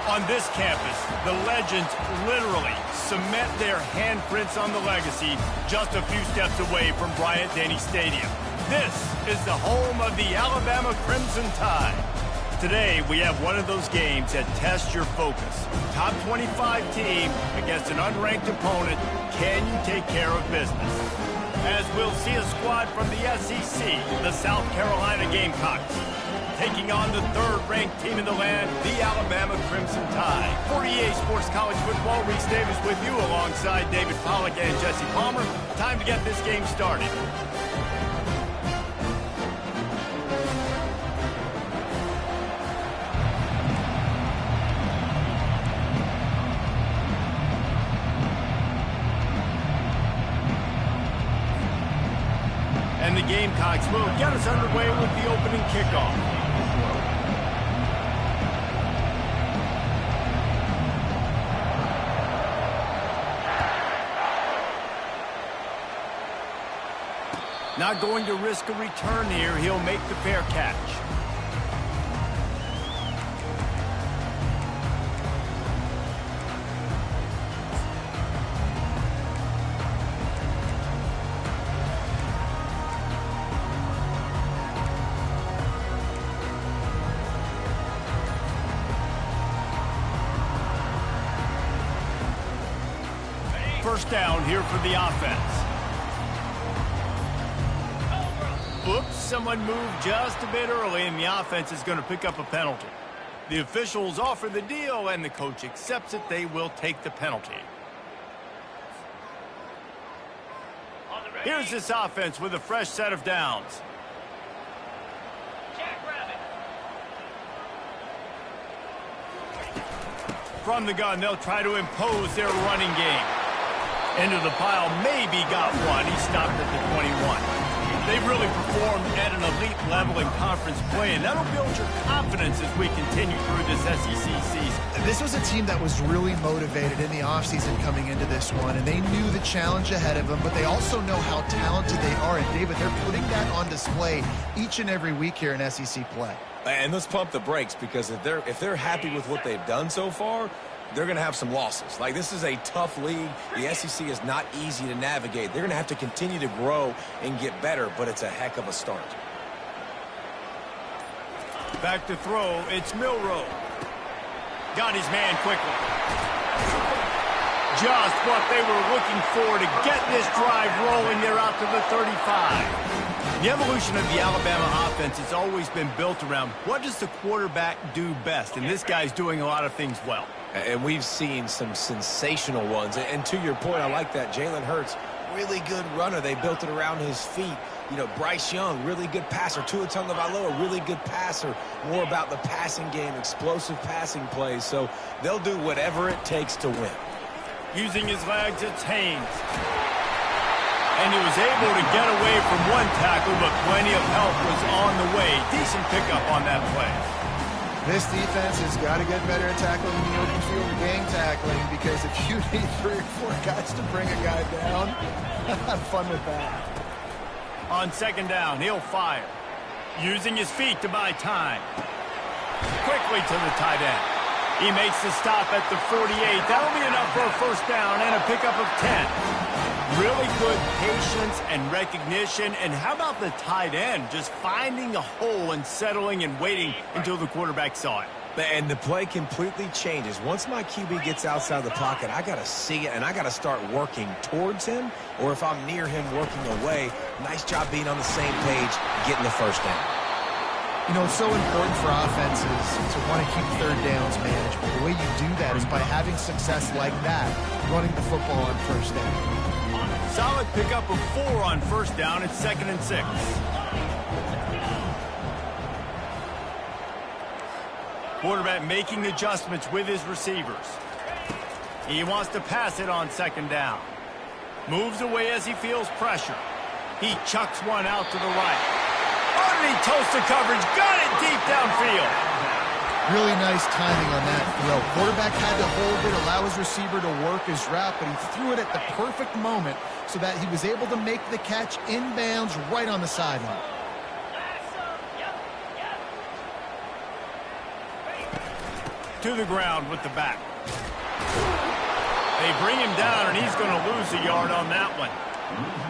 On this campus, the legends literally cement their handprints on the legacy just a few steps away from Bryant-Denny Stadium. This is the home of the Alabama Crimson Tide. Today, we have one of those games that tests your focus. Top 25 team against an unranked opponent. Can you take care of business? As we'll see a squad from the SEC, the South Carolina Gamecocks, taking on the third-ranked team in the land, the Alabama Crimson Tide. 48 Sports College Football, Reese Davis with you alongside David Pollack and Jesse Palmer. Time to get this game started. And the Gamecocks will get us underway with the opening kickoff. Not going to risk a return here. He'll make the fair catch. First down here for the offense. Oops, someone moved just a bit early, and the offense is going to pick up a penalty. The officials offer the deal, and the coach accepts it. They will take the penalty. Here's this offense with a fresh set of downs. From the gun, they'll try to impose their running game. Into the pile, maybe got one. He stopped at the 21. They've really performed at an elite level in conference play, and that'll build your confidence as we continue through this SEC season. This was a team that was really motivated in the offseason coming into this one, and they knew the challenge ahead of them, but they also know how talented they are. And, David, they're putting that on display each and every week here in SEC play. And let's pump the brakes, because if they're happy with what they've done so far, they're going to have some losses. Like, this is a tough league. The SEC is not easy to navigate. They're going to have to continue to grow and get better, but it's a heck of a start. Back to throw, it's Milroe. Got his man quickly. Just what they were looking for to get this drive rolling. They're out to the 35. The evolution of the Alabama offense has always been built around what does the quarterback do best, and this guy's doing a lot of things well. And we've seen some sensational ones. And to your point, I like that. Jalen Hurts, really good runner. They built it around his feet. You know, Bryce Young, really good passer. Tua Tagovailoa, really good passer. More about the passing game, explosive passing plays. So they'll do whatever it takes to win. Using his legs, it's Haynes. And he was able to get away from one tackle, but plenty of help was on the way. Decent pickup on that play. This defense has got to get better at tackling in the open field and gang tackling, because if you need 3 or 4 guys to bring a guy down, have fun with that. On second down, he'll fire. Using his feet to buy time. Quickly to the tight end. He makes the stop at the 48. That'll be enough for a first down and a pickup of 10. Really good patience and recognition. And how about the tight end just finding a hole and settling and waiting until the quarterback saw it? And the play completely changes. Once my QB gets outside the pocket, I got to see it, and I got to start working towards him, or if I'm near him, working away. Nice job being on the same page, getting the first down. You know, it's so important for offenses to want to keep third downs manageable. The way you do that is by having success like that, running the football on first down. Solid pickup of 4 on first down. It's 2nd and 6. Quarterback making adjustments with his receivers. He wants to pass it on second down. Moves away as he feels pressure. He chucks one out to the right. Underneath toaster coverage. Got it deep downfield. Really nice timing on that throw. Quarterback had to hold it, allow his receiver to work his route, but he threw it at the perfect moment so that he was able to make the catch inbounds right on the sideline. to the ground with the back. They bring him down, and he's going to lose a yard on that one.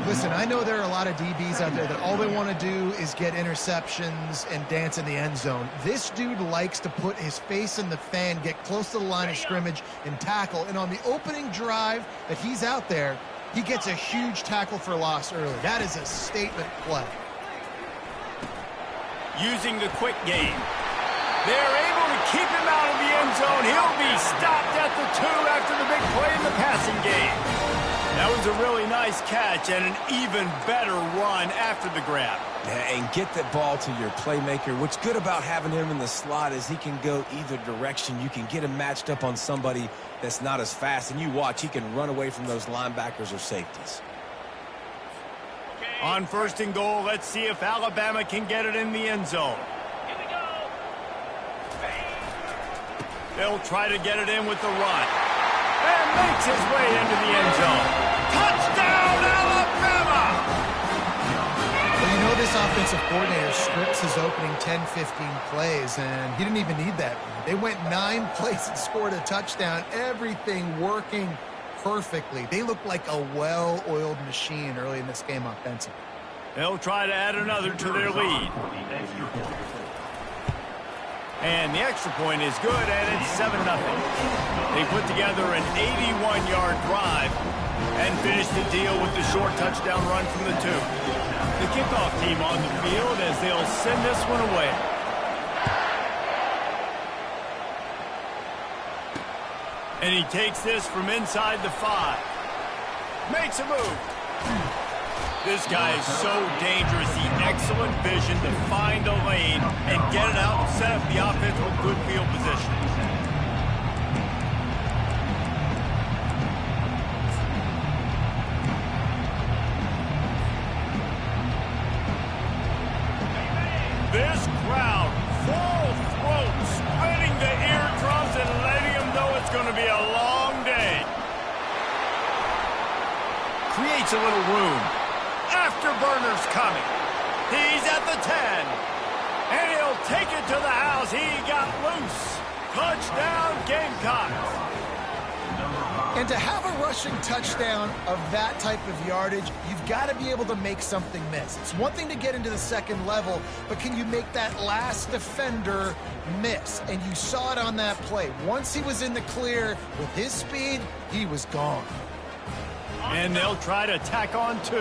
Listen, I know there are a lot of DBs out there that all they want to do is get interceptions and dance in the end zone. This dude likes to put his face in the fan, get close to the line of scrimmage, and tackle. And on the opening drive that he's out there, he gets a huge tackle for loss early. That is a statement play. Using the quick game. They're able to keep him out of the end zone. He'll be stopped at the 2 after the big play in the passing game. That was a really nice catch and an even better run after the grab. Yeah, and get that ball to your playmaker. What's good about having him in the slot is he can go either direction. You can get him matched up on somebody that's not as fast, and you watch, he can run away from those linebackers or safeties. On 1st and goal, let's see if Alabama can get it in the end zone. Here we go. They'll try to get it in with the run. And makes his way into the end zone. Touchdown, Alabama! Well, you know this offensive coordinator scripts his opening 10, 15 plays, and he didn't even need that. They went 9 plays and scored a touchdown. Everything working perfectly. They look like a well-oiled machine early in this game offensively. They'll try to add another to their lead. And the extra point is good, and it's 7-0. They put together an 81-yard drive and finished the deal with the short touchdown run from the 2. The kickoff team on the field as they'll send this one away. And he takes this from inside the 5. Makes a move. This guy is so dangerous. The excellent vision to find a lane and get it out and set up the offense with good field position. This crowd, full throat, spreading the eardrums and letting them know it's going to be a long day. Creates a little room. Afterburner's coming. He's at the 10. And he'll take it to the house. He got loose. Touchdown, Gamecocks. And to have a rushing touchdown of that type of yardage, you've got to be able to make something miss. It's one thing to get into the second level, but can you make that last defender miss? And you saw it on that play. Once he was in the clear with his speed, he was gone. And they'll try to tack on 2.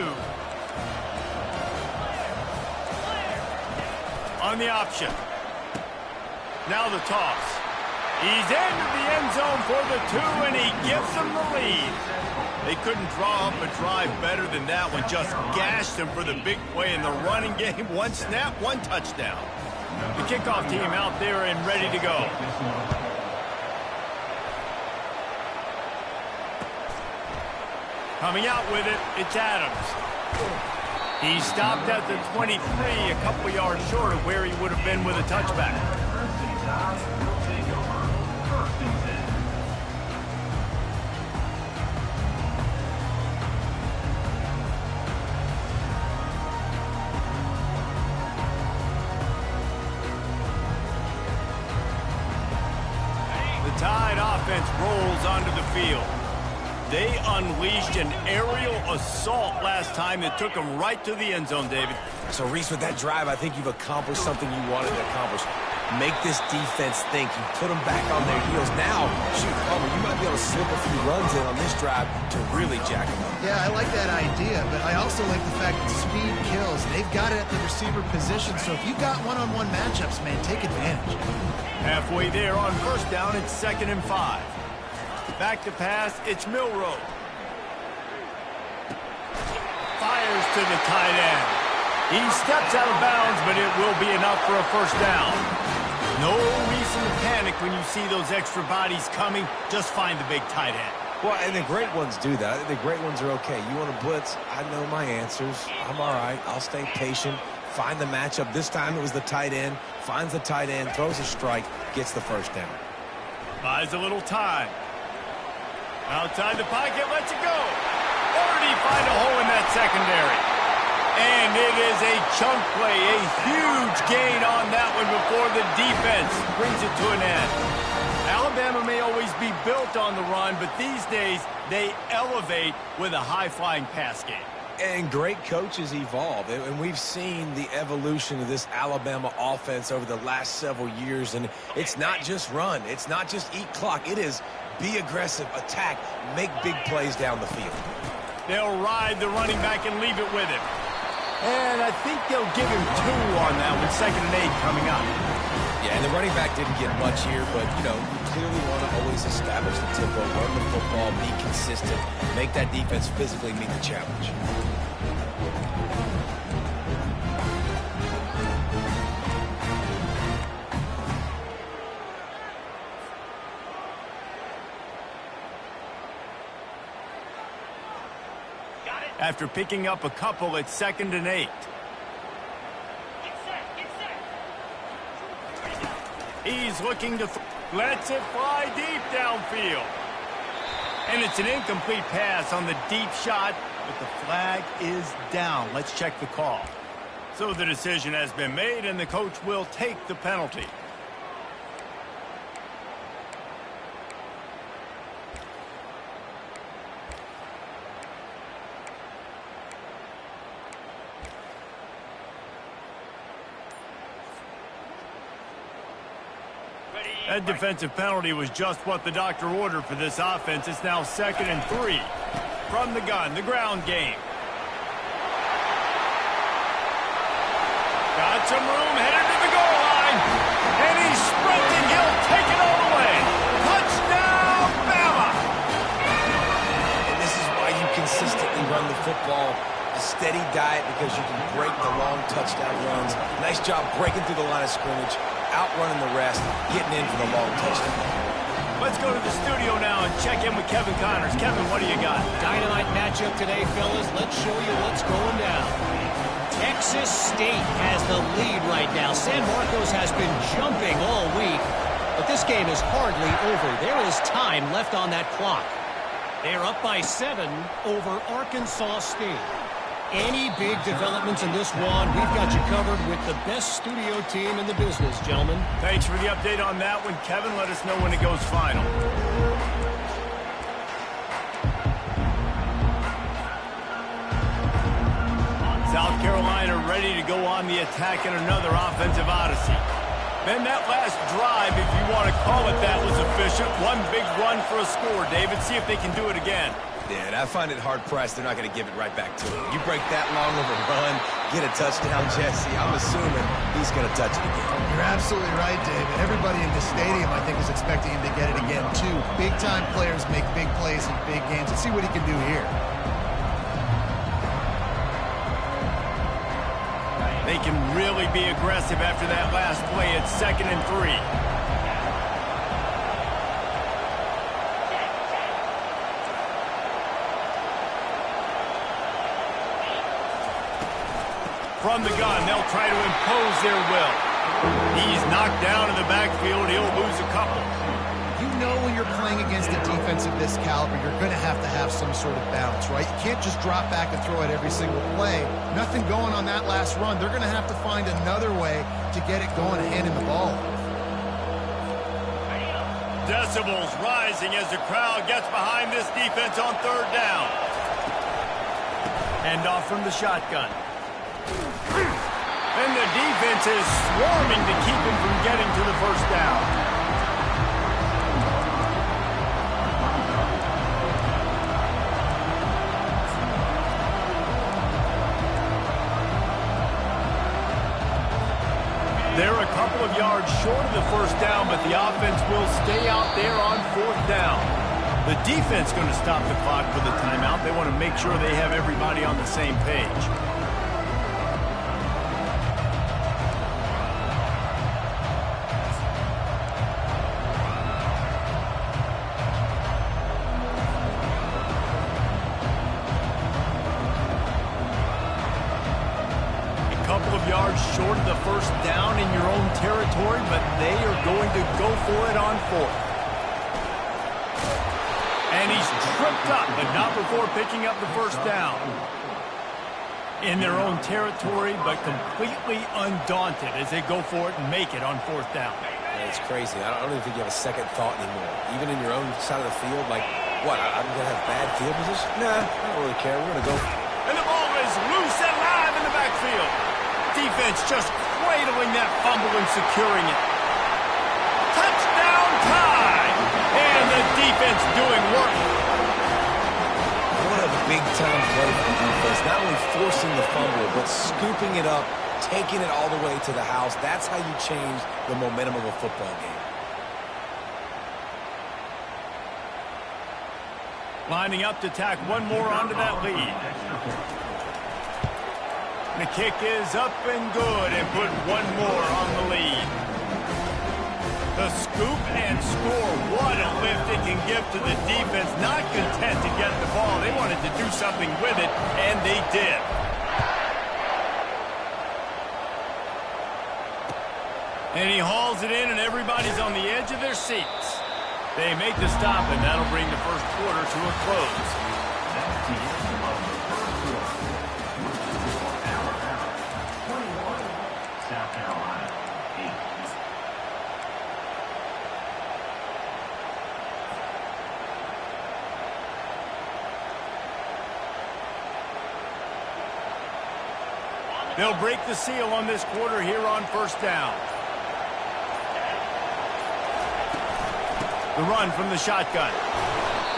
On the option. Now the toss. He's into the end zone for the 2, and he gives them the lead. They couldn't draw up a drive better than that one. Just gashed them for the big play in the running game. 1 snap, 1 touchdown. The kickoff team out there and ready to go. Coming out with it, it's Adams. He stopped at the 23, a couple yards short of where he would have been with a touchback. The Tide offense rolls onto the field. They unleashed an aerial assault last time that took them right to the end zone, David. So, Reese, with that drive, I think you've accomplished something you wanted to accomplish. Make this defense think. You put them back on their heels. Now, shoot, Homer, you might be able to slip a few runs in on this drive to really jack them up. Yeah, I like that idea, but I also like the fact that speed kills. They've got it at the receiver position, so if you've got one-on-one matchups, man, take advantage. Halfway there on 1st down, it's 2nd and 5. Back to pass, it's Milroe. Fires to the tight end. He steps out of bounds, but it will be enough for a 1st down. No reason to panic when you see those extra bodies coming. Just find the big tight end. Well, and the great ones do that. The great ones are okay. You want to blitz? I know my answers. I'm all right. I'll stay patient. Find the matchup. This time it was the tight end. Finds the tight end, throws a strike, gets the 1st down. Buys a little time. Outside the pocket, lets it go. Or did he find a hole in that secondary? And it is a chunk play, a huge gain on that one before the defense brings it to an end. Alabama may always be built on the run, but these days they elevate with a high-flying pass game. And great coaches evolve, and we've seen the evolution of this Alabama offense over the last several years, and it's not just run, it's not just eat clock, it is be aggressive, attack, make big plays down the field. They'll ride the running back and leave it with him. And I think they'll give him 2 on that one, 2nd and 8 coming up. Yeah, and the running back didn't get much here, but, you know, you clearly want to always establish the tempo, run the football, be consistent, make that defense physically meet the challenge. After picking up a couple, it's 2nd and 8. He's looking to lets it fly deep downfield. And it's an incomplete pass on the deep shot, but the flag is down. Let's check the call. So the decision has been made, and the coach will take the penalty. That defensive penalty was just what the doctor ordered for this offense. It's now 2nd and 3. From the gun, the ground game. Got some room, headed to the goal line. And he's sprinting. He'll take it all the way. Touchdown, Bama! And this is why you consistently run the football. A steady diet because you can break the long touchdown runs. Nice job breaking through the line of scrimmage, outrunning the rest, getting in for the long touchdown. Let's go to the studio now and check in with Kevin Connors. Kevin, what do you got? Dynamite matchup today, fellas. Let's show you what's going down. Texas State has the lead right now. San Marcos has been jumping all week, but this game is hardly over. There is time left on that clock. They're up by 7 over Arkansas State. Any big developments in this one, we've got you covered with the best studio team in the business, gentlemen. Thanks for the update on that one, Kevin. Let us know when it goes final. South Carolina ready to go on the attack in another offensive odyssey. Then that last drive, if you want to call it that, was efficient. One big run for a score, David. See if they can do it again. Yeah, and I find it hard-pressed they're not going to give it right back to him. You break that long of a run, get a touchdown, Jesse, I'm assuming he's going to touch it again. You're absolutely right, David. Everybody in the stadium, I think, is expecting him to get it again, too. Big-time players make big plays in big games. Let's see what he can do here. They can really be aggressive after that last play. It's 2nd and 3. From the gun, they'll try to impose their will. He's knocked down in the backfield. He'll lose a couple. You know when you're playing against a defense of this caliber, you're going to have some sort of balance, right? You can't just drop back and throw it every single play. Nothing going on that last run. They're going to have to find another way to get it going and handing the ball. Decibels rising as the crowd gets behind this defense on 3rd down. Hand off from the shotgun. And the defense is swarming to keep him from getting to the 1st down. They're a couple of yards short of the 1st down, but the offense will stay out there on 4th down. The defense going to stop the clock for the timeout. They want to make sure they have everybody on the same page. Yards short of the 1st down in your own territory, but they are going to go for it on 4th. And he's tripped up, but not before picking up the 1st down. In their own territory, but completely undaunted as they go for it and make it on 4th down. It's crazy. I don't even think you have a second thought anymore. Even in your own side of the field, like, what, I'm going to have bad field position? Nah, I don't really care. We're going to go. And the ball is loose and live in the backfield. Defense just cradling that fumble and securing it. Touchdown time! And the defense doing work. What a big-time play for the defense. Not only forcing the fumble, but scooping it up, taking it all the way to the house. That's how you change the momentum of a football game. Lining up to tack one more onto that lead. The kick is up and good and put one more on the lead. The scoop and score. What a lift it can give to the defense. Not content to get the ball. They wanted to do something with it, and they did. And he hauls it in, and everybody's on the edge of their seats. They make the stop, and that'll bring the first quarter to a close. They'll break the seal on this quarter here on first down. The run from the shotgun.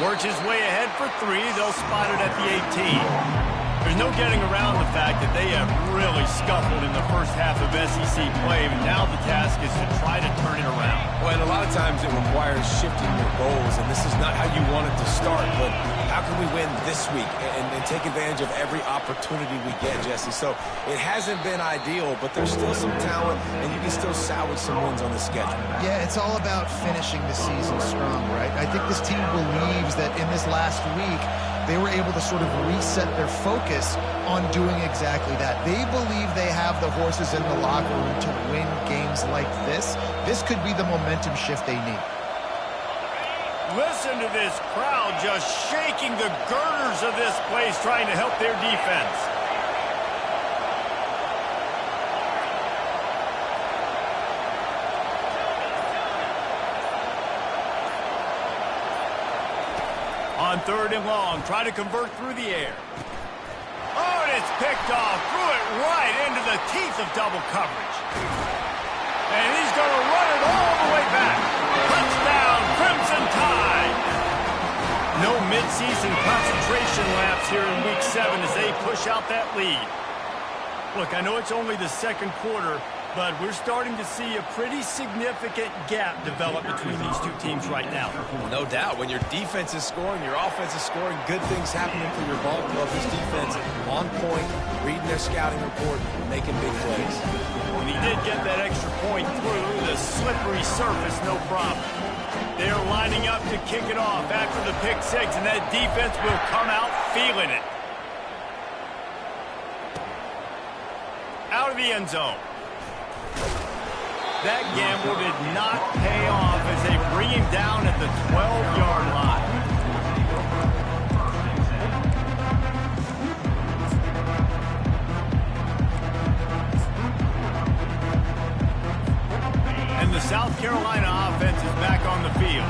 Works his way ahead for 3. They'll spot it at the 18. There's no getting around the fact that they have really scuffled in the first half of SEC play, and now the task is to try to turn it around. Well, and a lot of times it requires shifting your goals, and this is not how you want it to start, but how can we win this week and take advantage of every opportunity we get, Jesse? So it hasn't been ideal, but there's still some talent, and you can still salvage some wins on the schedule. Yeah, it's all about finishing the season strong, right? I think this team believes that in this last week, they were able to sort of reset their focus on doing exactly that. They believe they have the horses in the locker room to win games like this. This could be the momentum shift they need. Listen to this crowd just shaking the girders of this place, trying to help their defense. On 3rd and long, try to convert through the air. Oh, and it's picked off. Threw it right into the teeth of double coverage. And he's going to run it all the way back. Touchdown, Crimson Tide. No midseason concentration laps here in Week 7 as they push out that lead. Look, I know it's only the second quarter, but we're starting to see a pretty significant gap develop between these two teams right now. No doubt. When your defense is scoring, your offense is scoring, good things happening for your ball club. This defense on point, reading their scouting report, making big plays. And he did get that extra point through the slippery surface, no problem. They're lining up to kick it off after the pick 6, and that defense will come out feeling it. Out of the end zone. That gamble did not pay off as they bring him down at the 12-yard line. And the South Carolina offense is back on the field.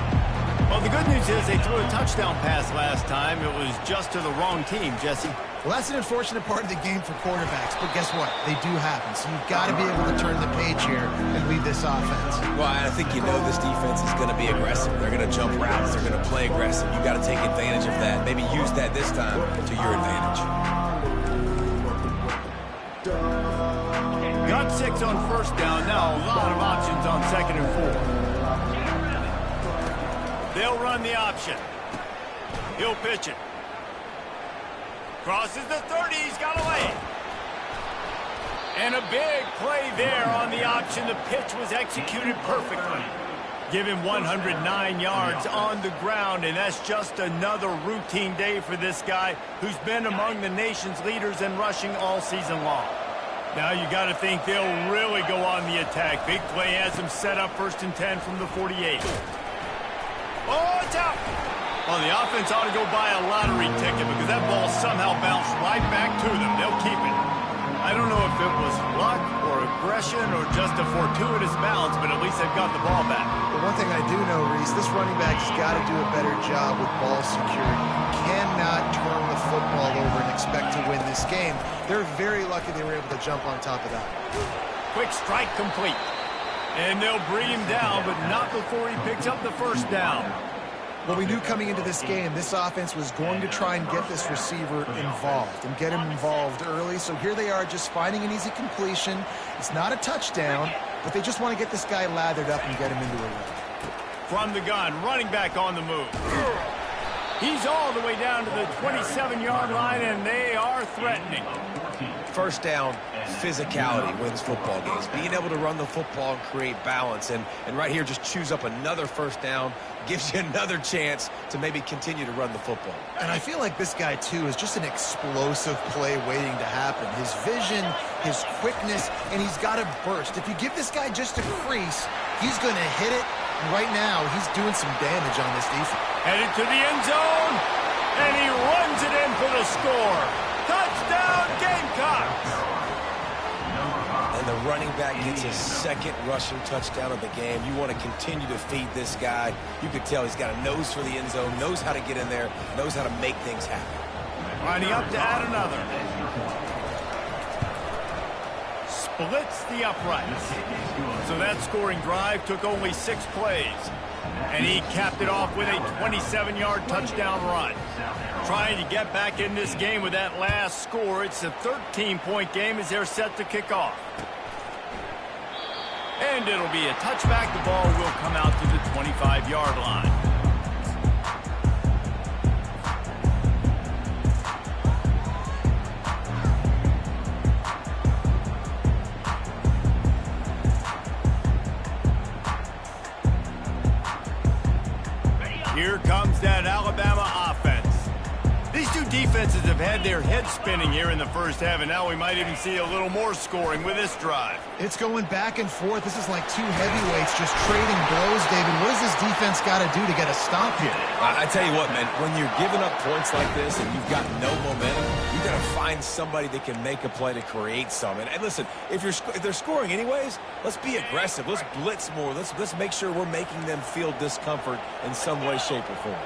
Well, the good news is they threw a touchdown pass last time. It was just to the wrong team, Jesse. Well, that's an unfortunate part of the game for quarterbacks, but guess what? They do happen. So you've got to be able to turn the page here and lead this offense. Well, I think you know this defense is going to be aggressive. They're going to jump routes. They're going to play aggressive. You've got to take advantage of that. Maybe use that this time to your advantage. Got 6 on first down. Now a lot of options on 2nd and 4. They'll run the option. He'll pitch it. Crosses the 30. He's got away. And a big play there on the option. The pitch was executed perfectly. Give him 109 yards on the ground, and that's just another routine day for this guy who's been among the nation's leaders in rushing all season long. Now you got to think they'll really go on the attack. Big play has them set up 1st and 10 from the 48. Oh, it's out. Well, the offense ought to go buy a lottery ticket because that ball somehow bounced right back to them. They'll keep it. I don't know if it was luck or a aggression or just a fortuitous bounce, but at least they've got the ball back. But one thing I do know, Reese, this running back has got to do a better job with ball security. You cannot turn the football over and expect to win this game. They're very lucky they were able to jump on top of that. Quick strike complete. And they'll bring him down, but not before he picks up the first down. Well, we knew coming into this game, this offense was going to try and get this receiver involved and get him involved early. So here they are just finding an easy completion. It's not a touchdown, but they just want to get this guy lathered up and get him into a rhythm. From the gun, running back on the move. He's all the way down to the 27-yard line, and they are threatening. First down, physicality wins football games. Being able to run the football and create balance. And right here, just choose up another first down, gives you another chance to maybe continue to run the football. And I feel like this guy, too, is just an explosive play waiting to happen. His vision, his quickness, and he's got a burst. If you give this guy just a crease, he's going to hit it. And right now, he's doing some damage on this defense. Headed to the end zone, and he runs it in for the score. Touchdown, Gamecocks! And the running back gets his second rushing touchdown of the game. You want to continue to feed this guy. You could tell he's got a nose for the end zone, knows how to get in there, knows how to make things happen. Lining up to add another. Splits the uprights. So that scoring drive took only 6 plays. And he capped it off with a 27-yard touchdown run. Trying to get back in this game with that last score. It's a 13-point game as they're set to kick off. And it'll be a touchback. The ball will come out to the 25-yard line. Here comes that Alabama offense. These two defenses have had their heads spinning here in the first half, and now we might even see a little more scoring with this drive. It's going back and forth. This is like two heavyweights just trading blows, David. What does this defense got to do to get a stop here? I tell you what, man, when you're giving up points like this and you've got no momentum, you got to find somebody that can make a play to create some. And listen, if they're scoring anyways, let's be aggressive. Let's blitz more. Let's make sure we're making them feel discomfort in some way, shape, or form.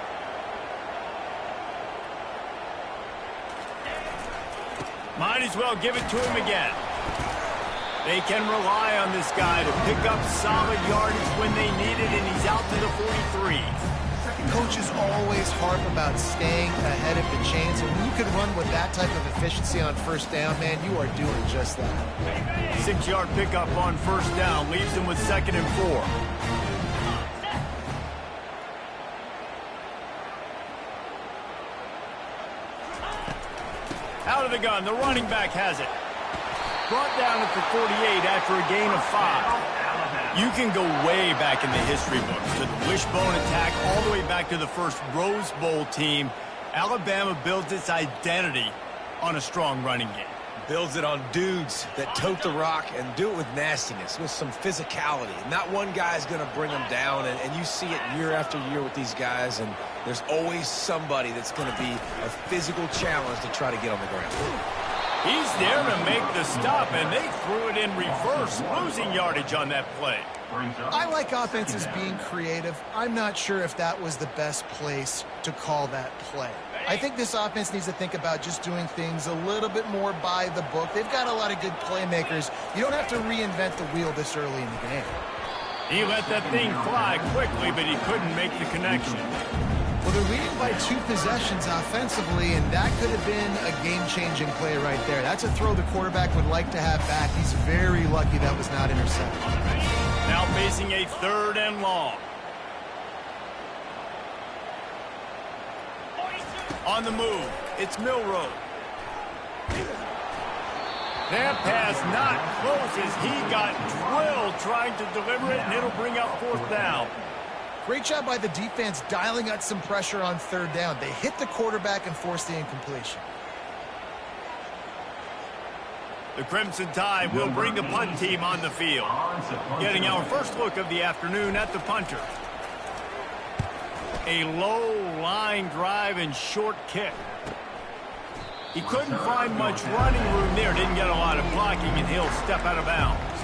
Might as well give it to him again. They can rely on this guy to pick up solid yardage when they need it, and he's out to the 43. Coaches always harp about staying ahead of the chains, and when you can run with that type of efficiency on first down, man, you are doing just that. 6-yard pickup on first down leaves them with 2nd and 4. Out of the gun, the running back has it. Brought down at the 48 after a gain of 5. You can go way back in the history books to the wishbone attack all the way back to the first Rose Bowl team. Alabama builds its identity on a strong running game. Builds it on dudes that tote the rock and do it with nastiness, with some physicality. Not one guy's going to bring them down, and you see it year after year with these guys, and there's always somebody that's going to be a physical challenge to try to get on the ground. He's there to make the stop, and they threw it in reverse, losing yardage on that play. I like offenses being creative. I'm not sure if that was the best place to call that play. I think this offense needs to think about just doing things a little bit more by the book. They've got a lot of good playmakers. You don't have to reinvent the wheel this early in the game. He let that thing fly quickly, but he couldn't make the connection. Well, they're leading by 2 possessions offensively, and that could have been a game-changing play right there. That's a throw the quarterback would like to have back. He's very lucky that was not intercepted. Now facing a 3rd and long. On the move, it's Milroe. That pass not close as he got drilled trying to deliver it, and it'll bring up 4th down. Great job by the defense dialing out some pressure on 3rd down. They hit the quarterback and forced the incompletion. The Crimson Tide will bring the punt team on the field. Getting our first look of the afternoon at the punter. A low line drive and short kick. He couldn't find much running room there. Didn't get a lot of blocking, and he'll step out of bounds.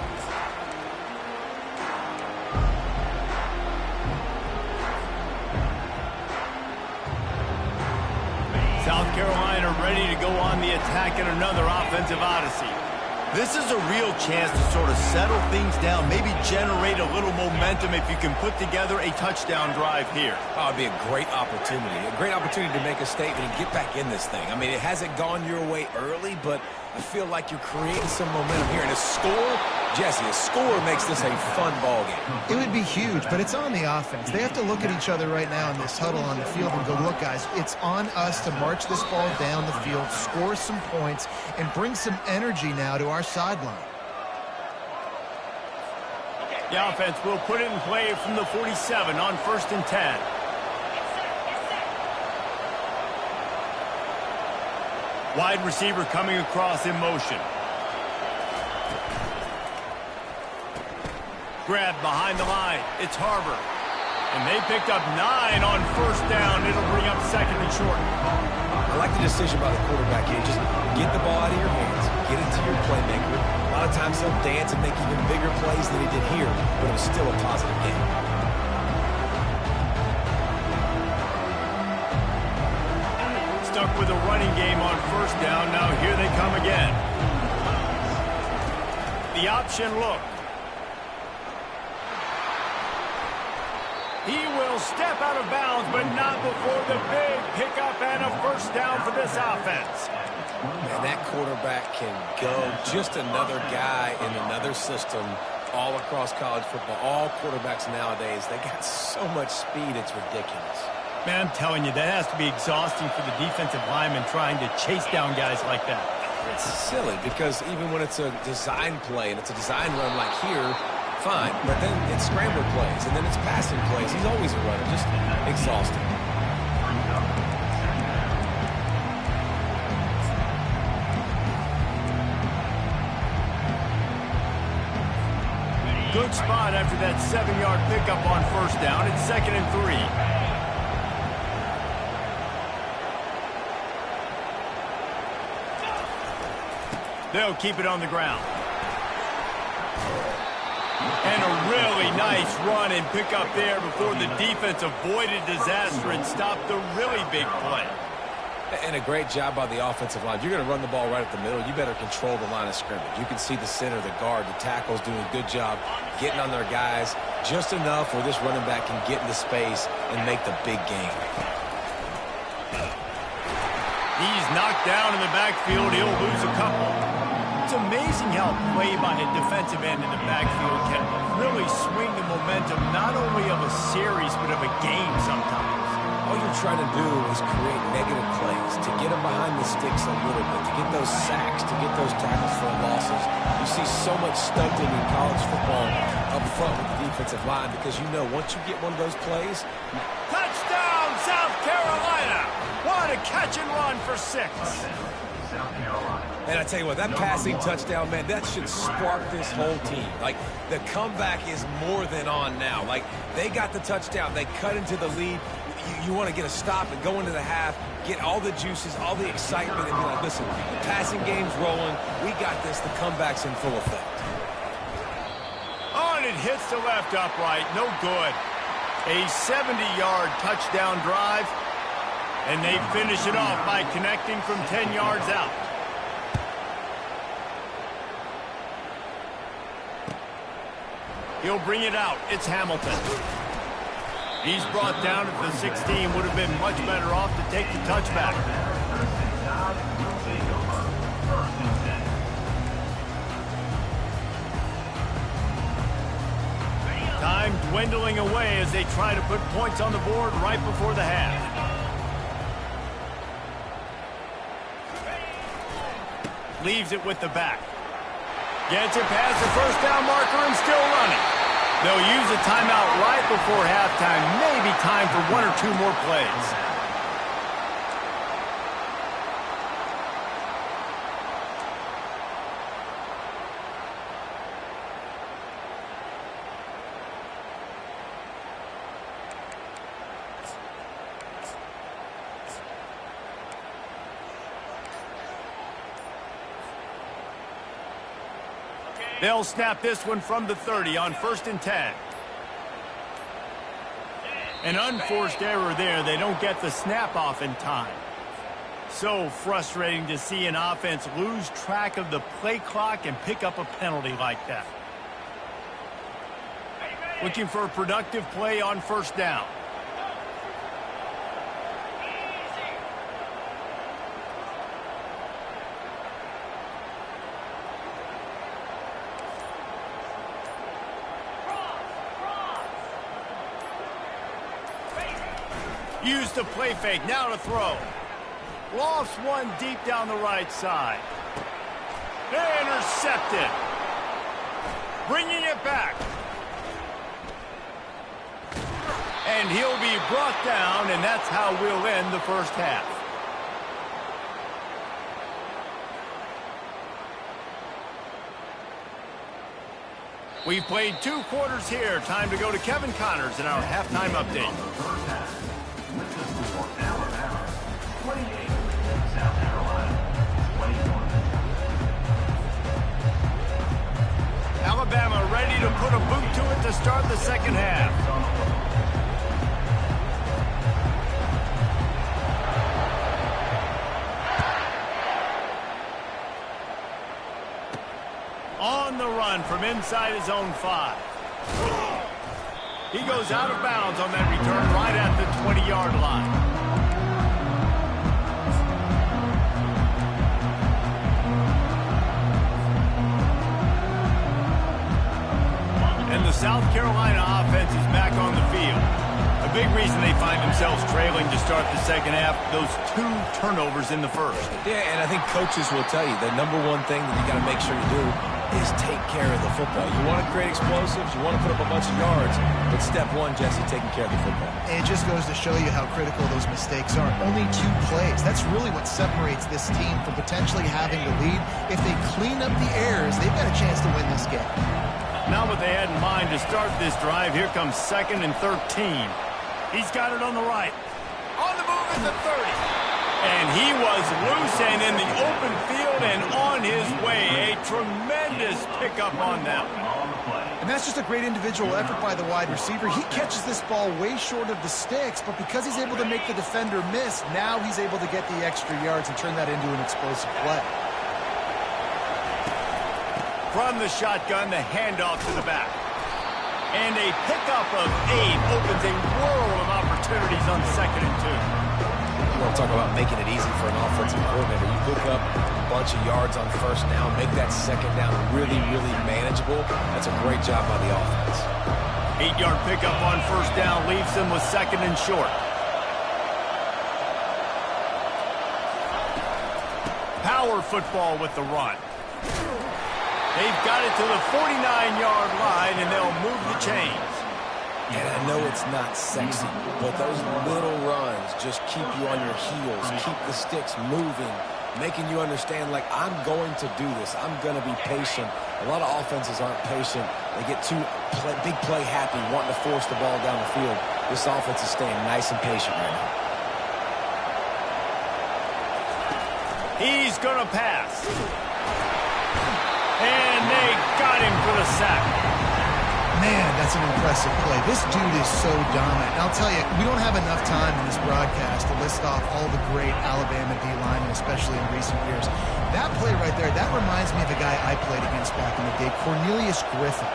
Carolina ready to go on the attack in another offensive odyssey. This is a real chance to sort of settle things down, maybe generate a little momentum if you can put together a touchdown drive here. Oh, it'd be a great opportunity to make a statement and get back in this thing. I mean, it hasn't gone your way early, but I feel like you're creating some momentum here. And a score, Jesse, a score makes this a fun ball game. It would be huge, but it's on the offense. They have to look at each other right now in this huddle on the field and go, look, guys, it's on us to march this ball down the field, score some points, and bring some energy now to our sideline. The offense will put it in play from the 47 on 1st and 10. Wide receiver coming across in motion. Grab behind the line. It's Harbor. And they picked up 9 on 1st down. It'll bring up 2nd and short. I like the decision by the quarterback here. Just get the ball out of your hands. Get it to your playmaker. A lot of times he'll dance and make even bigger plays than he did here, but it was still a positive game. Stuck with a running game on 1st down. Now here they come again. The option look. He will step out of bounds, but not before the big pickup and a 1st down for this offense. Man, that quarterback can go. Just another guy in another system all across college football. All quarterbacks nowadays, they got so much speed, it's ridiculous. Man, I'm telling you, that has to be exhausting for the defensive lineman trying to chase down guys like that. It's silly because even when it's a design play and it's a design run like here, fine, but then it's scrambler plays and then it's passing plays. He's always a runner, just exhausting. Good spot after that 7-yard pickup on 1st down. It's 2nd and 3. They'll keep it on the ground. And a really nice run and pick up there before the defense avoided disaster and stopped the really big play. And a great job by the offensive line. You're going to run the ball right at the middle. You better control the line of scrimmage. You can see the center, the guard, the tackles doing a good job getting on their guys just enough where this running back can get into space and make the big game. He's knocked down in the backfield. He'll lose a couple. It's amazing how play by a defensive end in the backfield can really swing the momentum not only of a series but of a game sometimes. All you're trying to do is create negative plays, to get them behind the sticks a little bit, to get those sacks, to get those tackles for losses. You see so much stunting in college football up front with the defensive line because you know once you get one of those plays. Touchdown, South Carolina! What a catch and run for 6. And I tell you what, that passing touchdown, man, that should spark this whole team. Like, the comeback is more than on now. Like, they got the touchdown. They cut into the lead. You want to get a stop and go into the half, get all the juices, all the excitement, and be like, listen, the passing game's rolling. We got this. The comeback's in full effect. Oh, and it hits the left upright. No good. A 70-yard touchdown drive, and they finish it off by connecting from 10 yards out. He'll bring it out. It's Hamilton. He's brought down at the 16. Would have been much better off to take the touchback. Time dwindling away as they try to put points on the board right before the half. Leaves it with the back. Gets it past the 1st down marker and still running. They'll use a timeout right before halftime. Maybe time for 1 or 2 more plays. They'll snap this one from the 30 on 1st and 10. An unforced error there. They don't get the snap off in time. So frustrating to see an offense lose track of the play clock and pick up a penalty like that. Looking for a productive play on first down. Use the play fake, now to throw. Lofts one deep down the right side. Intercepted. Bringing it back. And he'll be brought down, and that's how we'll end the first half. We've played 2 quarters here. Time to go to Kevin Connors in our halftime update. Alabama ready to put a boot to it to start the second half. On the run from inside his own 5. He goes out of bounds on that return right at the 20-yard line. And the South Carolina offense is back on the field. A big reason they find themselves trailing to start the second half, those 2 turnovers in the first. Yeah, and I think coaches will tell you the number one thing that you got to make sure you do is take care of the football. You want to create explosives, you want to put up a bunch of yards, but step one, Jesse, taking care of the football. It just goes to show you how critical those mistakes are. Only 2 plays. That's really what separates this team from potentially having the lead. If they clean up the errors, they've got a chance to win this game. Not what they had in mind to start this drive. Here comes 2nd and 13. He's got it on the right. On the move at the 30. And he was loose and in the open field and on his way. A tremendous pickup on that one. And that's just a great individual effort by the wide receiver. He catches this ball way short of the sticks, but because he's able to make the defender miss, now he's able to get the extra yards and turn that into an explosive play. From the shotgun, the handoff to the back. And a pickup of 8 opens a world of opportunities on 2nd and 2. You want to talk about making it easy for an offensive coordinator. You pick up a bunch of yards on first down, make that second down really, really manageable. That's a great job by the offense. 8-yard pickup on first down leaves them with 2nd and short. Power football with the run. They've got it to the 49-yard line, and they'll move the chains. And I know it's not sexy, but those little runs just keep you on your heels, keep the sticks moving, making you understand, like, I'm going to do this. I'm going to be patient. A lot of offenses aren't patient. They get too big play happy, wanting to force the ball down the field. This offense is staying nice and patient right now. He's going to pass. And they got him for the sack. Man, that's an impressive play. This dude is so dominant. And I'll tell you, we don't have enough time in this broadcast to list off all the great Alabama D-linemen, especially in recent years. That play right there, that reminds me of a guy I played against back in the day, Cornelius Griffin,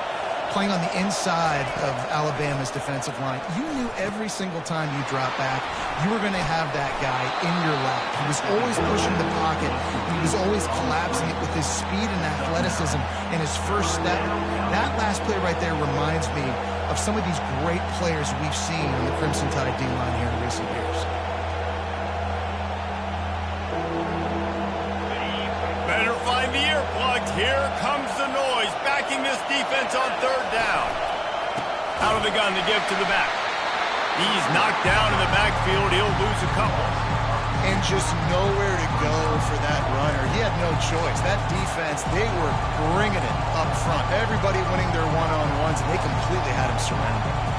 playing on the inside of Alabama's defensive line. You knew every single time you dropped back, you were going to have that guy in your lap. He was always pushing the pocket. He was always collapsing it with his speed and athleticism and his first step. That last play right there reminds me of some of these great players we've seen on the Crimson Tide D-line here in recent years. Better find the earplugs. Here comes the noise, backing this defense on 3rd down. Out of the gun to give to the back. He's knocked down in the backfield. He'll lose a couple. And just nowhere to go for that runner. He had no choice. That defense, they were bringing it up front. Everybody winning their one-on-ones, and they completely had him surrounded.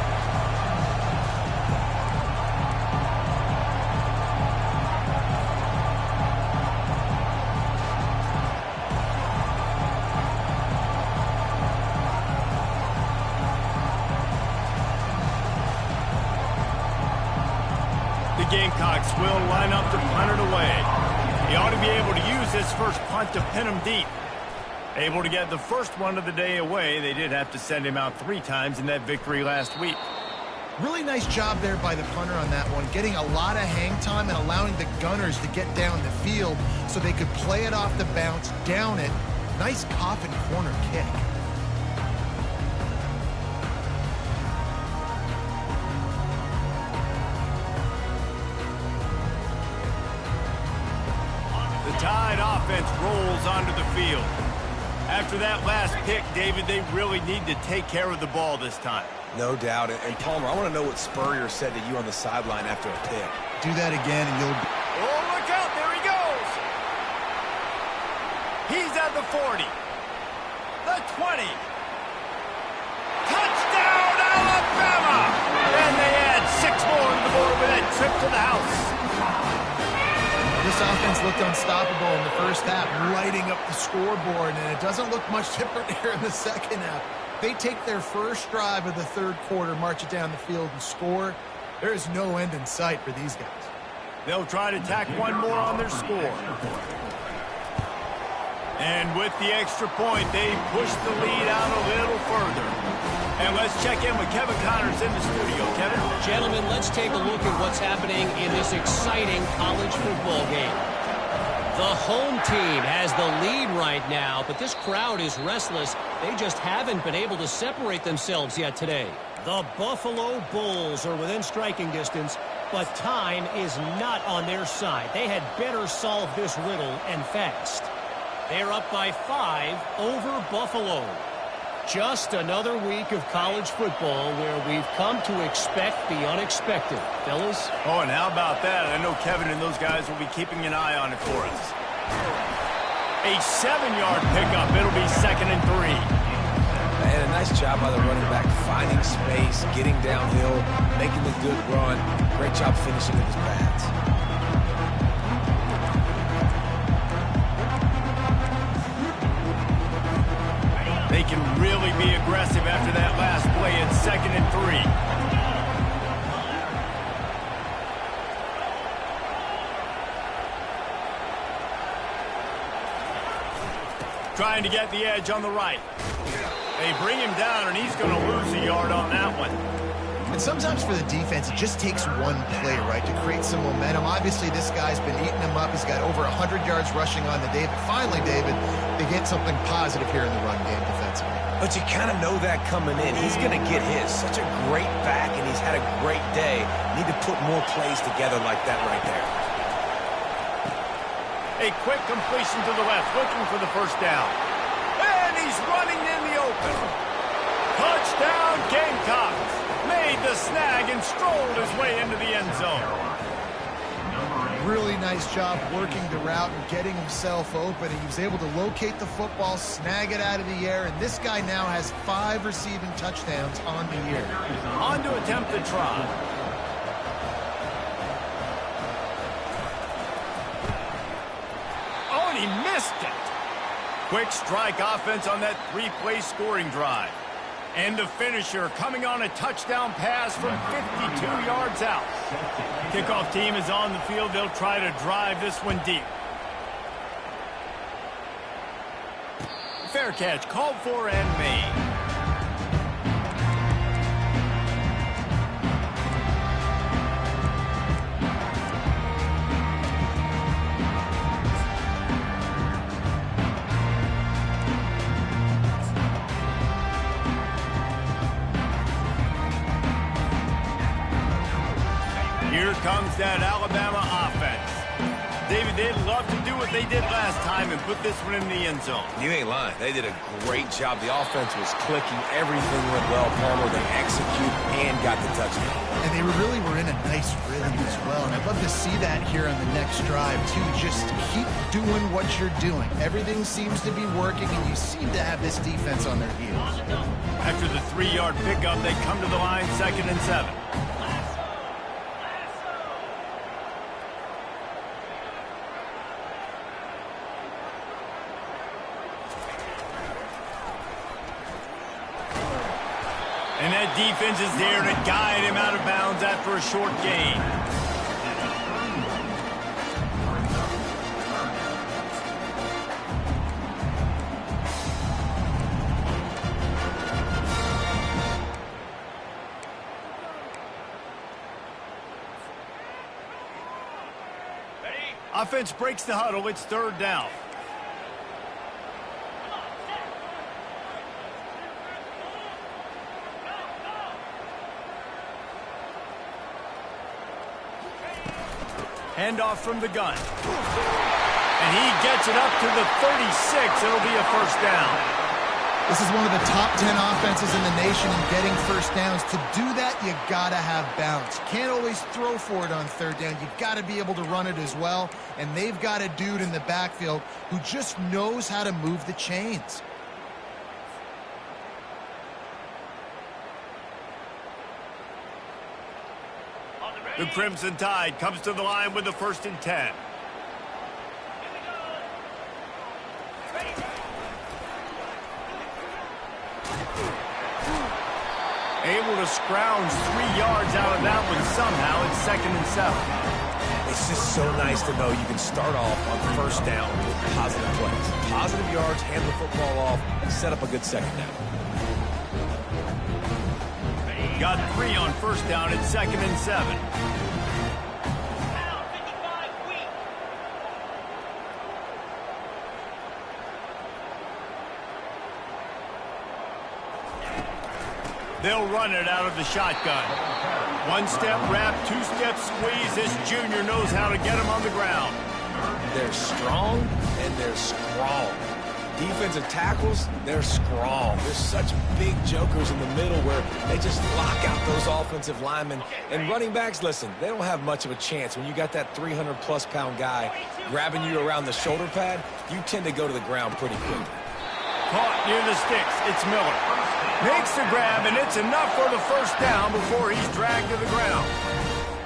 The Gamecocks will line up to punt it away. He ought to be able to use this first punt to pin him deep. Able to get the first one of the day away. They did have to send him out 3 times in that victory last week. Really nice job there by the punter on that one, getting a lot of hang time and allowing the Gunners to get down the field so they could play it off the bounce, down it. Nice coffin corner kick. The Tide offense rolls onto the field. After that last pick, David, they really need to take care of the ball this time. No doubt. And Palmer, I want to know what Spurrier said to you on the sideline after a pick. Do that again and you'll... Oh, look out. There he goes. He's at the 40. The 20. Touchdown, Alabama! And they add 6 more to the board with that trip to the house. This offense looked unstoppable in the first half, lighting up the scoreboard, and it doesn't look much different here in the second half. They take their first drive of the third quarter, march it down the field, and score. There is no end in sight for these guys. They'll try to tack one more on their score. And with the extra point, they push the lead out a little further. And let's check in with Kevin Connors in the studio. Kevin? Gentlemen, let's take a look at what's happening in this exciting college football game. The home team has the lead right now, but this crowd is restless. They just haven't been able to separate themselves yet today. The Buffalo Bulls are within striking distance, but time is not on their side. They had better solve this riddle and fast. They're up by 5 over Buffalo. Just another week of college football where we've come to expect the unexpected. Fellas? Oh, and how about that? I know Kevin and those guys will be keeping an eye on it for us. A 7-yard pickup. It'll be 2nd and 3. And a nice job by the running back, finding space, getting downhill, making a good run. Great job finishing with his pads. They can really be aggressive after that last play at 2nd and 3. Trying to get the edge on the right. They bring him down, and he's going to lose a yard on that one. And sometimes for the defense, it just takes one play, right, to create some momentum. Obviously, this guy's been eating him up. He's got over 100 yards rushing on the day. But finally, David, they get something positive here in the run game defensively. But you kind of know that coming in. He's going to get his. Such a great back, and he's had a great day. Need to put more plays together like that right there. A quick completion to the left, looking for the first down. And he's running in the open. Touchdown, Gamecocks. Made the snag and strolled his way into the end zone. Really nice job working the route and getting himself open. He was able to locate the football, snag it out of the air, and this guy now has 5 receiving touchdowns on the year. On to attempt the try. Oh, and he missed it. Quick strike offense on that 3-play scoring drive. And the finisher coming on a touchdown pass from 52 yards out. Kickoff team is on the field. They'll try to drive this one deep. Fair catch called for and made. Here comes that Alabama offense. David, they'd love to do what they did last time and put this one in the end zone. You ain't lying. They did a great job. The offense was clicking. Everything went well, Palmer. They executed and got the touchdown. And they really were in a nice rhythm as well. And I'd love to see that here on the next drive, too. Just keep doing what you're doing. Everything seems to be working, and you seem to have this defense on their heels. After the 3-yard pickup, they come to the line 2nd and 7. And that defense is there to guide him out of bounds after a short gain. Offense breaks the huddle. It's third down. Handoff from the gun. And he gets it up to the 36. It'll be a first down. This is one of the top 10 offenses in the nation in getting first downs. To do that, you got to have balance. You can't always throw for it on third down. You've got to be able to run it as well. And they've got a dude in the backfield who just knows how to move the chains. The Crimson Tide comes to the line with the 1st and 10. Able to scrounge 3 yards out of that one somehow. It's 2nd and 7. It's just so nice to know you can start off on first down with positive plays. Positive yards, hand the football off, and set up a good second down. Got 3 on first down. It's 2nd and 7. They'll run it out of the shotgun. 1-step wrap, 2-step squeeze. This junior knows how to get him on the ground. They're strong and they're strong. Defensive tackles, they're strong. There's such big jokers in the middle where they just lock out those offensive linemen. And running backs, listen, they don't have much of a chance. When you got that 300-plus pound guy grabbing you around the shoulder pad, you tend to go to the ground pretty quickly. Caught near the sticks. It's Miller. Makes the grab, and it's enough for the first down before he's dragged to the ground.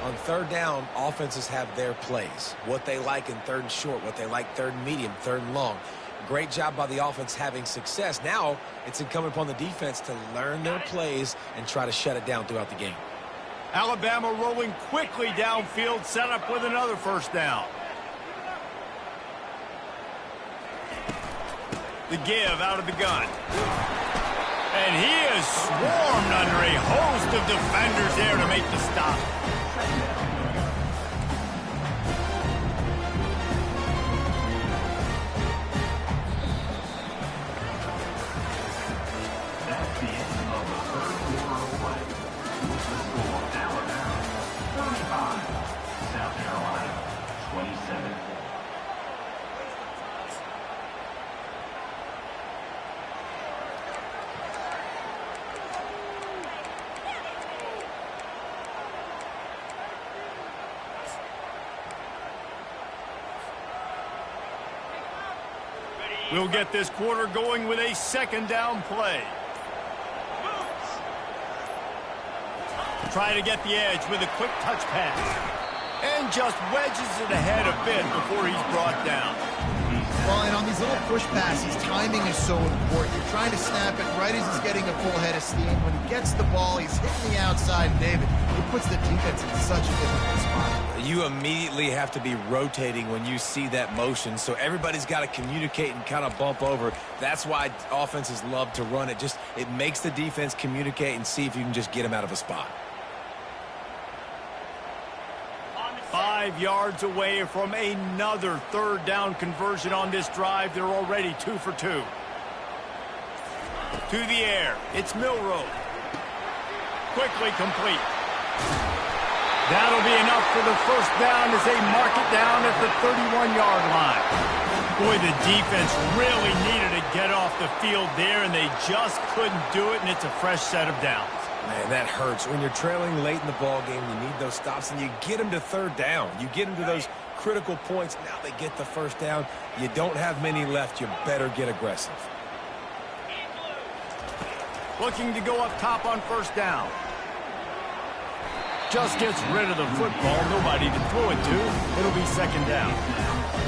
On third down, offenses have their plays. What they like in third and short, what they like third and medium, third and long. Great job by the offense having success. Now it's incumbent upon the defense to learn their plays and try to shut it down throughout the game. Alabama rolling quickly downfield, set up with another first down. The give out of the gun. And he is swarmed under a host of defenders there to make the stop. That's the end of the third quarter of play. With the score, Alabama 35, South Carolina 27. We'll get this quarter going with a second down play. Trying to get the edge with a quick touch pass. And just wedges it ahead a bit before he's brought down. Well, and on these little push passes, timing is so important. You're trying to snap it right as he's getting a full head of steam. When he gets the ball, he's hitting the outside, David. It puts the defense in such a difficult spot. You immediately have to be rotating when you see that motion, so everybody's got to communicate and kind of bump over. That's why offenses love to run it. It makes the defense communicate and see if you can just get them out of a spot. 5 yards away from another third down conversion on this drive. They're already 2 for 2. To the air. It's Milroe. Quickly complete. That'll be enough for the first down as they mark it down at the 31-yard line. Boy, the defense really needed to get off the field there, and they just couldn't do it, and it's a fresh set of downs. Man, that hurts. When you're trailing late in the ball game, you need those stops, and you get them to third down. You get them to those critical points. Now they get the first down. You don't have many left. You better get aggressive. Looking to go up top on first down. Just gets rid of the football. Nobody to throw it to. It'll be second down.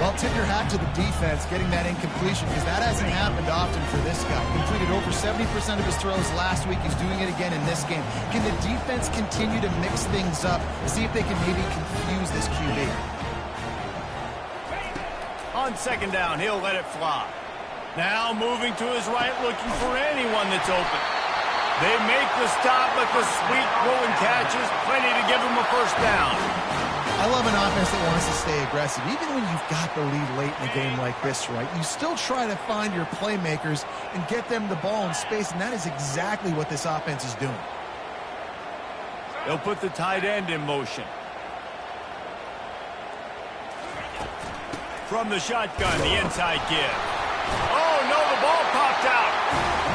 Well, tip your hat to the defense getting that incompletion, because that hasn't happened often for this guy. Completed over 70% of his throws last week. He's doing it again in this game. Can the defense continue to mix things up, see if they can maybe confuse this QB? On second down, he'll let it fly. Now moving to his right, looking for anyone that's open. They make the stop, but the sweet throw and catch is plenty to give him a first down. I I love an offense that wants to stay aggressive. Even when you've got the lead late in a game like this, right, you still try to find your playmakers and get them the ball in space, and that is exactly what this offense is doing. They'll put the tight end in motion. From the shotgun, the inside give. Oh, no, the ball popped out.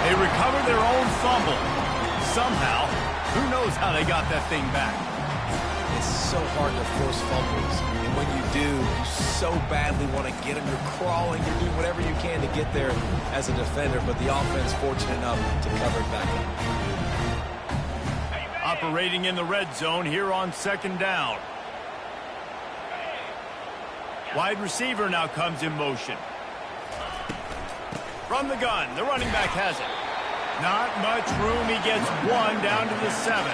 They recovered their own fumble. Somehow, who knows how they got that thing back. It's so hard to force fumbles. And when you do, you so badly want to get them. You're crawling. You're doing whatever you can to get there as a defender. But the offense fortunate enough to cover it back up. Operating in the red zone here on second down. Wide receiver now comes in motion. From the gun, the running back has it. Not much room. He gets one down to the 7.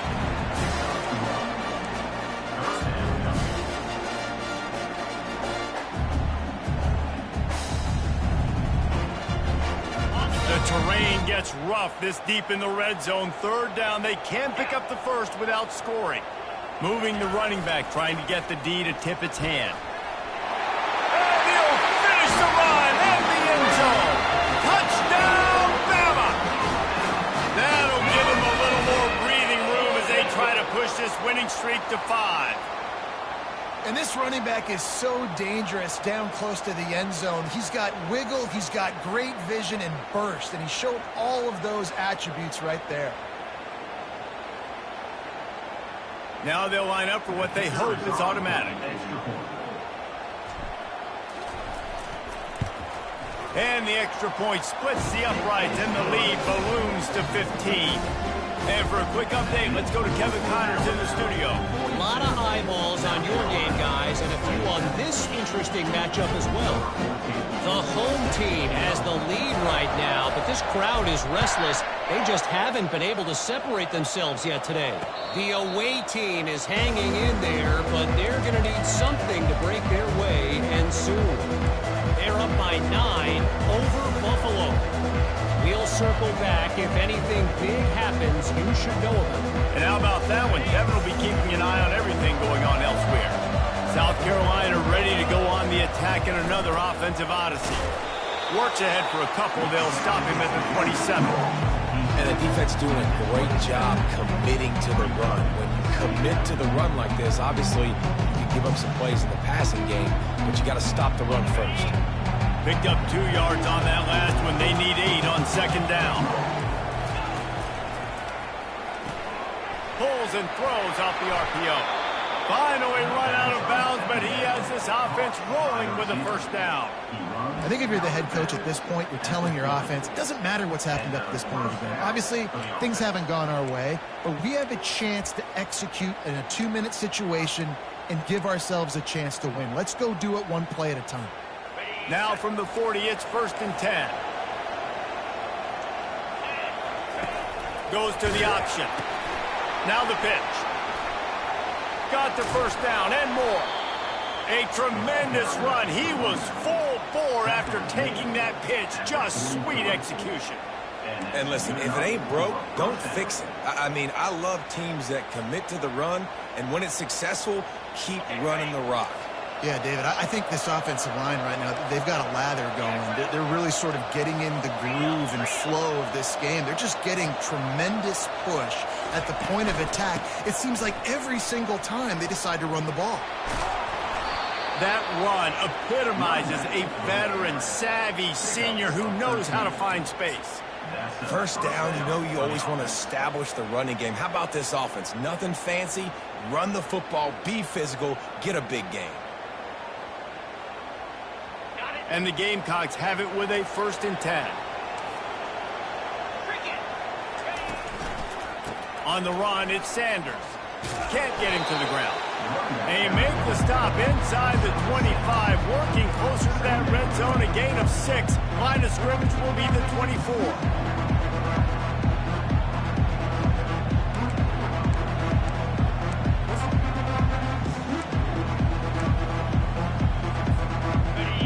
The terrain gets rough this deep in the red zone. Third down. They can pick up the first without scoring. Moving the running back, trying to get the D to tip its hand. And he'll finish the run at the end zone. Touchdown, Bama! That'll give them a little more breathing room as they try to push this winning streak to 5. And this running back is so dangerous down close to the end zone. He's got wiggle, he's got great vision and burst, and he showed all of those attributes right there. Now they'll line up for what they hope is automatic. And the extra point splits the uprights, and the lead balloons to 15. And for a quick update, let's go to Kevin Connors in the studio. A lot of eyeballs on your game, guys, and a few on this interesting matchup as well. The home team has the lead right now, but this crowd is restless. They just haven't been able to separate themselves yet today. The away team is hanging in there, but they're going to need something to break their way, and soon. They're up by 9 over Buffalo. We'll circle back. If anything big happens, you should know about it. And how about that one? Kevin will be keeping an eye on everything going on elsewhere. South Carolina ready to go on the attack in another offensive odyssey. Works ahead for a couple. They'll stop him at the 27. And the defense doing a great job committing to the run. When you commit to the run like this, obviously you can give up some plays in the passing game, but you got to stop the run first. Picked up 2 yards on that last one. They need 8 on second down. Pulls and throws off the RPO. Finally run out of bounds, but he has this offense rolling with a first down. I think if you're the head coach at this point, you're telling your offense, it doesn't matter what's happened up to this point of the game. Obviously, things haven't gone our way, but we have a chance to execute in a 2-minute situation and give ourselves a chance to win. Let's go do it one play at a time. Now from the 40, it's 1st and 10. Goes to the option. Now the pitch. Got the first down and more. A tremendous run. He was full bore after taking that pitch. Just sweet execution. And listen, if it ain't broke, don't fix it. I mean, I love teams that commit to the run, and when it's successful, keep running the rock. Yeah, David, I think this offensive line right now, they've got a lather going. They're really sort of getting in the groove and flow of this game. They're just getting tremendous push at the point of attack. It seems like every single time they decide to run the ball. That run epitomizes a veteran, savvy senior who knows how to find space. First down, you know you always want to establish the running game. How about this offense? Nothing fancy. Run the football, be physical, get a big game. And the Gamecocks have it with a 1st and 10. On the run, it's Sanders. Can't get him to the ground. They make the stop inside the 25, working closer to that red zone, a gain of 6. Line of scrimmage will be the 24.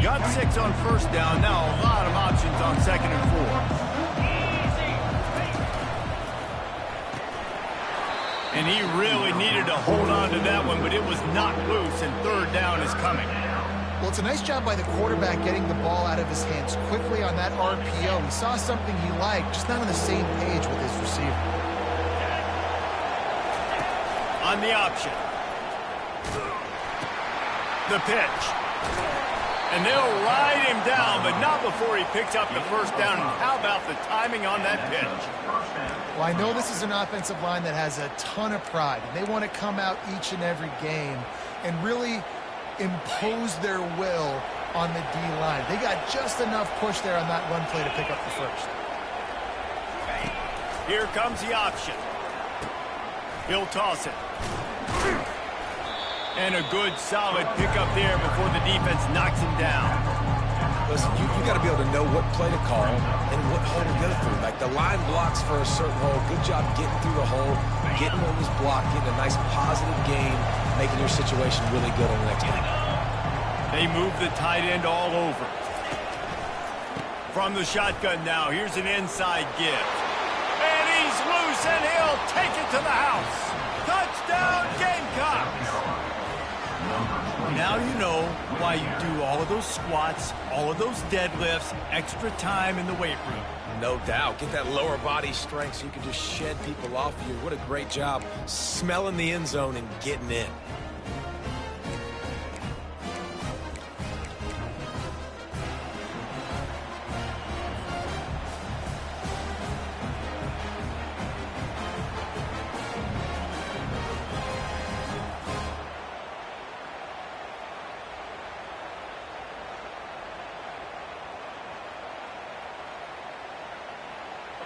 Got 6 on first down. Now a lot of options on 2nd and 4. And he really needed to hold on to that one, but it was knocked loose, and third down is coming. Well, it's a nice job by the quarterback getting the ball out of his hands quickly on that RPO. He saw something he liked, just not on the same page with his receiver. On the option. The pitch. And they'll ride him down, but not before he picks up the first down. And how about the timing on that pitch? Well, I know this is an offensive line that has a ton of pride. And they want to come out each and every game and really impose their will on the D-line. They got just enough push there on that run play to pick up the first. Here comes the option. He'll toss it. And a good, solid pickup there before the defense knocks him down. Listen, you got to be able to know what play to call and what hole to go through. Like the line blocks for a certain hole. Good job getting through the hole, getting on this block, getting a nice positive gain, making your situation really good on the next one. They move the tight end all over. From the shotgun now, here's an inside give. And he's loose, and he'll take it to the house. Touchdown, Gamecocks! Now you know why you do all of those squats, all of those deadlifts, extra time in the weight room. No doubt. Get that lower body strength so you can just shed people off of you. What a great job smelling the end zone and getting in.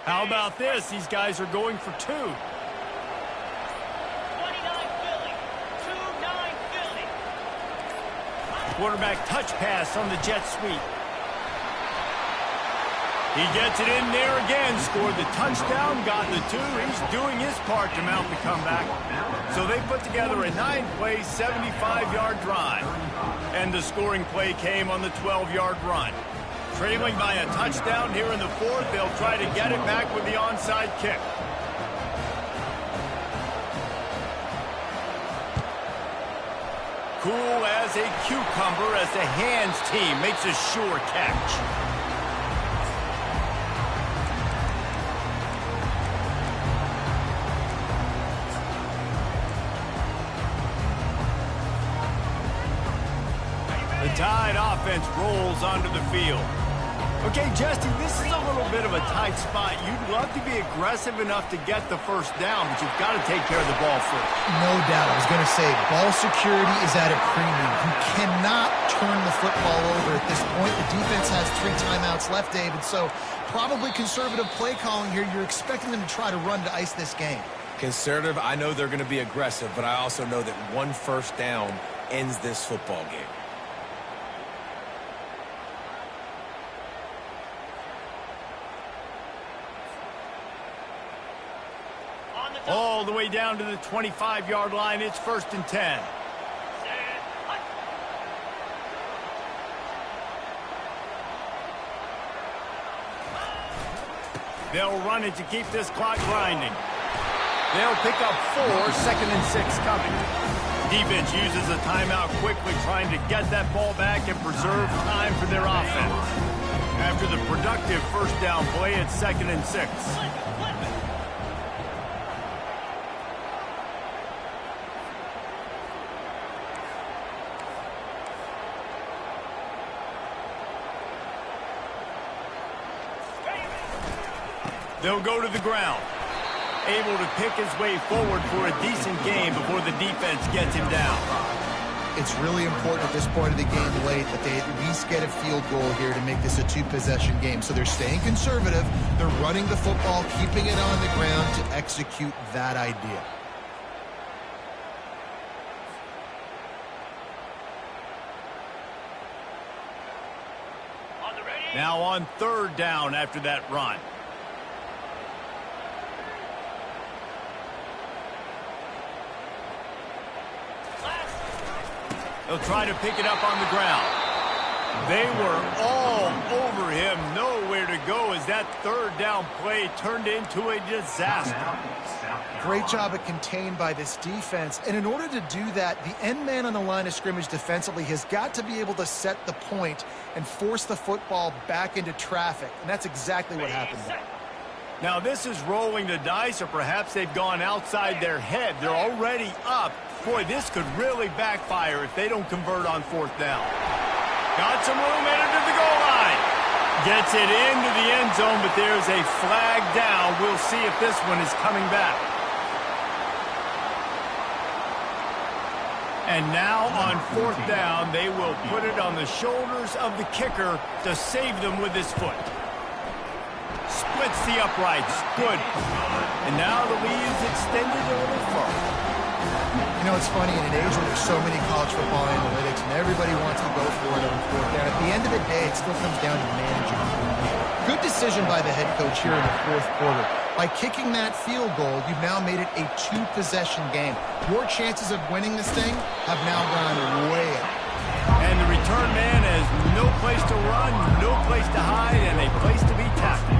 How about this? These guys are going for two. 29 Philly. 2-9 Philly. Quarterback touch pass on the jet sweep. He gets it in there again, scored the touchdown, got the two. He's doing his part to mount the comeback. So they put together a 9-play, 75-yard drive. And the scoring play came on the 12-yard run. Trailing by a touchdown here in the fourth, they'll try to get it back with the onside kick. Cool as a cucumber as the hands team makes a sure catch. The Tide offense rolls onto the field. Okay, Jesse, this is a little bit of a tight spot. You'd love to be aggressive enough to get the first down, but you've got to take care of the ball first. No doubt. I was going to say, ball security is at a premium. You cannot turn the football over at this point. The defense has 3 timeouts left, David, so probably conservative play calling here. You're expecting them to try to run to ice this game. Conservative, I know they're going to be aggressive, but I also know that one first down ends this football game. All the way down to the 25-yard line. It's 1st and 10. They'll run it to keep this clock grinding. They'll pick up 4, 2nd and 6 coming. Defense uses a timeout quickly, trying to get that ball back and preserve time for their offense. After the productive first down play, it's 2nd and 6. They'll go to the ground. Able to pick his way forward for a decent game before the defense gets him down. It's really important at this point of the game late that they at least get a field goal here to make this a 2-possession game. So they're staying conservative. They're running the football, keeping it on the ground to execute that idea. Now on 3rd down after that run. They'll try to pick it up on the ground. They were all over him, nowhere to to go as that third down play turned into a disaster. Great job at contained by this defense. And in order to do that, the end man on the line of scrimmage defensively has got to be able to set the point and force the football back into traffic. And that's exactly what happened there. Now this is rolling the dice, or perhaps they've gone outside their head. They're already up. Boy, this could really backfire if they don't convert on fourth down. Got some room headed to the goal line. Gets it into the end zone, but there's a flag down. We'll see if this one is coming back. And now on fourth down, they will put it on the shoulders of the kicker to save them with his foot. Splits the uprights. Good. And now the lead is extended a little further. You know, it's funny, in an age where there's so many college football analytics and everybody wants to go for it on fourth down, at the end of the day, it still comes down to managing. Good decision by the head coach here in the fourth quarter. By kicking that field goal, you've now made it a two-possession game. Your chances of winning this thing have now gone way up. And the return man has no place to run, no place to hide, and a place to be tackled.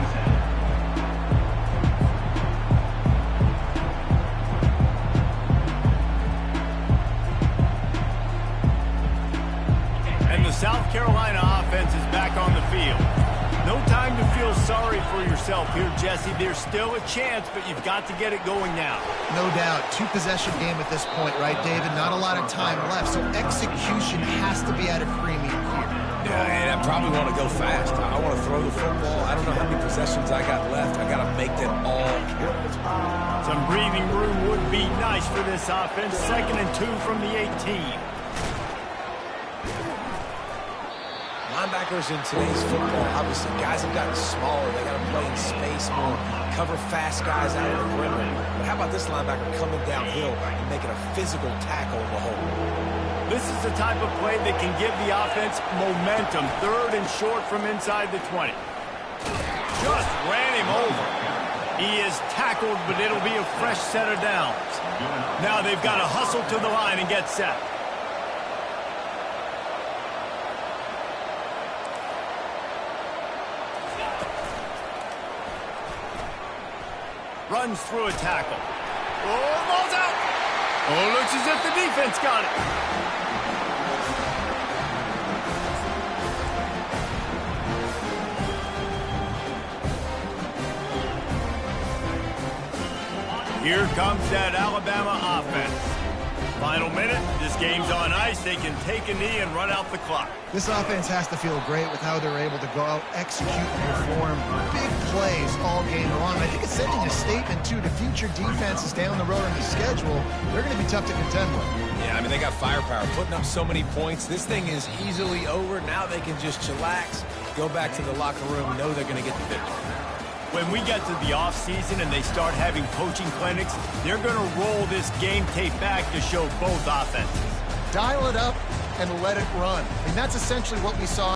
And the South Carolina offense is back on the field. No time to feel sorry for yourself here, Jesse. There's still a chance, but you've got to get it going now. No doubt. Two-possession game at this point, right, David? Not a lot of time left, so execution has to be at a premium here. Yeah, and I probably want to go fast. I want to throw the football. I don't know how many possessions I got left. I got to make them all count. Some breathing room would be nice for this offense. 2nd and 2 from the 18. Linebackers in today's football, obviously, guys have gotten smaller. They got to play in space more, cover fast guys out of the perimeter. But how about this linebacker coming downhill and making a physical tackle in the hole? This is the type of play that can give the offense momentum. 3rd and short from inside the 20. Just ran him over. He is tackled, but it'll be a fresh set of downs. Now they've got to hustle to the line and get set. Runs through a tackle. Oh, ball's out. Oh, looks as if the defense got it. Here comes that Alabama offense. Final minute. This game's on ice. They can take a knee and run out the clock. This offense has to feel great with how they're able to go out, execute, and perform big plays all game long. I think it's sending a statement, too, to future defenses down the road on the schedule. They're going to be tough to contend with. Yeah, I mean, they got firepower, putting up so many points. This thing is easily over. Now they can just chillax, go back to the locker room, know they're going to get the victory. When we get to the offseason and they start having coaching clinics, they're going to roll this game tape back to show both offenses. Dial it up and let it run. And that's essentially what we saw